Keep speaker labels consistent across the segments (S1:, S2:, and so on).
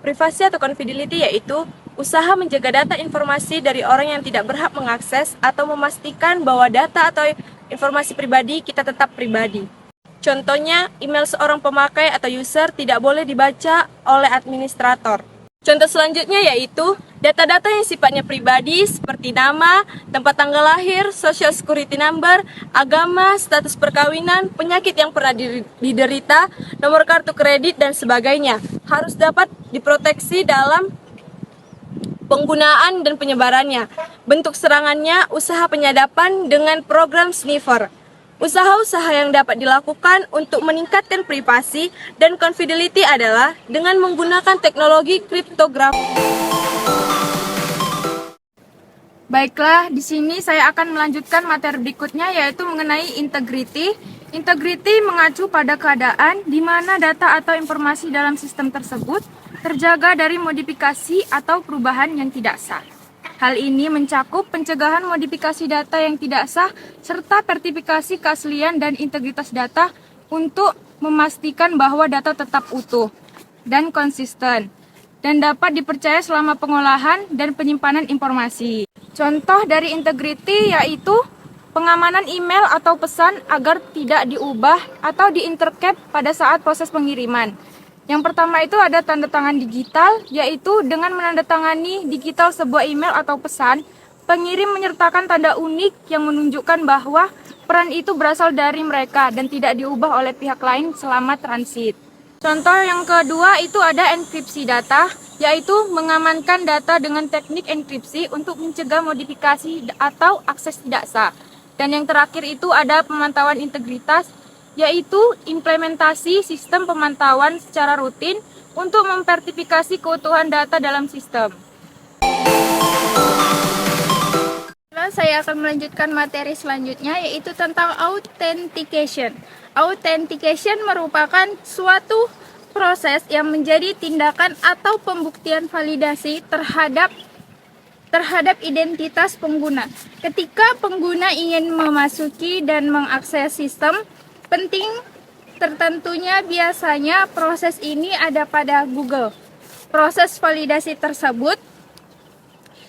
S1: Privasi atau confidentiality yaitu usaha menjaga data informasi dari orang yang tidak berhak mengakses atau memastikan bahwa data atau informasi pribadi kita tetap pribadi. Contohnya, email seorang pemakai atau user tidak boleh dibaca oleh administrator. Contoh selanjutnya yaitu data-data yang sifatnya pribadi seperti nama, tempat tanggal lahir, social security number, agama, status perkawinan, penyakit yang pernah diderita, nomor kartu kredit, dan sebagainya harus dapat diproteksi dalam penggunaan dan penyebarannya. Bentuk serangannya, usaha penyadapan dengan program sniffer. Usaha-usaha yang dapat dilakukan untuk meningkatkan privasi dan confidentiality adalah dengan menggunakan teknologi kriptografi.
S2: Baiklah, di sini saya akan melanjutkan materi berikutnya yaitu mengenai integrity. Integrity mengacu pada keadaan di mana data atau informasi dalam sistem tersebut terjaga dari modifikasi atau perubahan yang tidak sah. Hal ini mencakup pencegahan modifikasi data yang tidak sah serta sertifikasi keaslian dan integritas data untuk memastikan bahwa data tetap utuh dan konsisten dan dapat dipercaya selama pengolahan dan penyimpanan informasi. Contoh dari integrity yaitu pengamanan email atau pesan agar tidak diubah atau diintercept pada saat proses pengiriman. Yang pertama itu ada tanda tangan digital, yaitu dengan menandatangani digital sebuah email atau pesan, pengirim menyertakan tanda unik yang menunjukkan bahwa peran itu berasal dari mereka dan tidak diubah oleh pihak lain selama transit. Contoh yang kedua itu ada enkripsi data, yaitu mengamankan data dengan teknik enkripsi untuk mencegah modifikasi atau akses tidak sah. Dan yang terakhir itu ada pemantauan integritas, yaitu implementasi sistem pemantauan secara rutin untuk memverifikasi keutuhan data dalam sistem. Saya akan melanjutkan materi selanjutnya yaitu tentang authentication. Authentication merupakan suatu proses yang menjadi tindakan atau pembuktian validasi terhadap identitas pengguna. Ketika pengguna ingin memasuki dan mengakses sistem, penting tertentunya biasanya proses ini ada pada Google. Proses validasi tersebut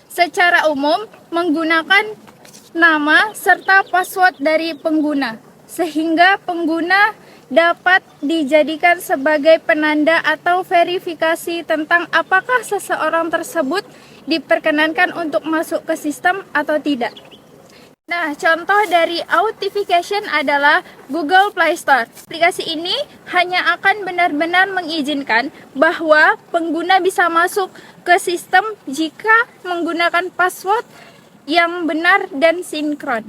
S2: secara umum menggunakan nama serta password dari pengguna, sehingga pengguna dapat dijadikan sebagai penanda atau verifikasi tentang apakah seseorang tersebut diperkenankan untuk masuk ke sistem atau tidak. Nah, contoh dari authentication adalah Google Play Store. Aplikasi ini hanya akan benar-benar mengizinkan bahwa pengguna bisa masuk ke sistem jika menggunakan password yang benar dan sinkron.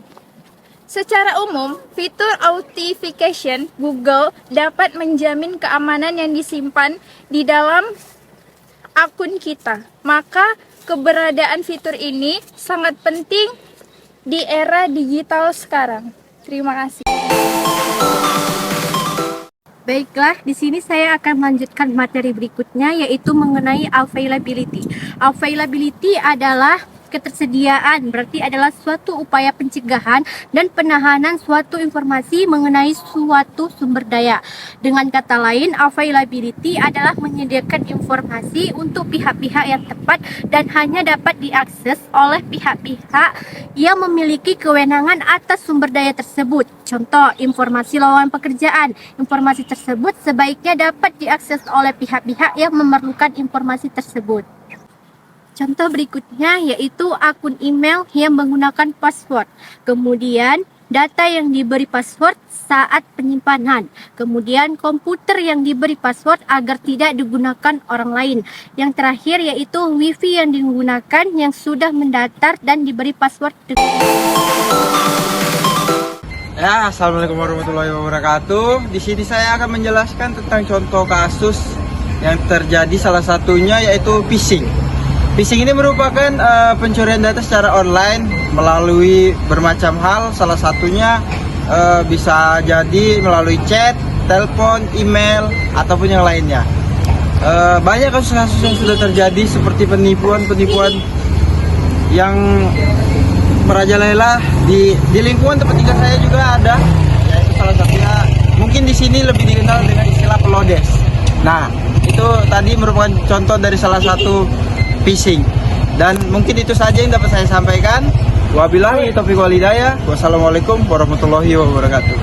S2: Secara umum, fitur authentication Google dapat menjamin keamanan yang disimpan di dalam akun kita. Maka, keberadaan fitur ini sangat penting di era digital sekarang. Terima kasih.
S3: Baiklah, di sini saya akan melanjutkan materi berikutnya yaitu mengenai availability. Availability adalah ketersediaan, berarti adalah suatu upaya pencegahan dan penahanan suatu informasi mengenai suatu sumber daya. Dengan kata lain, availability adalah menyediakan informasi untuk pihak-pihak yang tepat dan hanya dapat diakses oleh pihak-pihak yang memiliki kewenangan atas sumber daya tersebut. Contoh, informasi lowongan pekerjaan. Informasi tersebut sebaiknya dapat diakses oleh pihak-pihak yang memerlukan informasi tersebut. Contoh berikutnya yaitu akun email yang menggunakan password. Kemudian data yang diberi password saat penyimpanan. Kemudian komputer yang diberi password agar tidak digunakan orang lain. Yang terakhir yaitu wifi yang digunakan yang sudah mendaftar dan diberi password.
S4: Ya, assalamualaikum warahmatullahi wabarakatuh. Di sini saya akan menjelaskan tentang contoh kasus yang terjadi, salah satunya yaitu phishing. Phishing ini merupakan pencurian data secara online melalui bermacam hal, salah satunya bisa jadi melalui chat, telepon, email, ataupun yang lainnya. Banyak kasus-kasus yang sudah terjadi seperti penipuan-penipuan yang merajalela di lingkungan tempat tinggal saya juga ada, yaitu salah satunya mungkin di sini lebih dikenal dengan istilah pelodes. Nah, itu itu tadi merupakan contoh dari salah satu phishing. Dan mungkin itu saja yang dapat saya sampaikan. Wabillahi taufiq wal hidayah. Wassalamualaikum warahmatullahi wabarakatuh.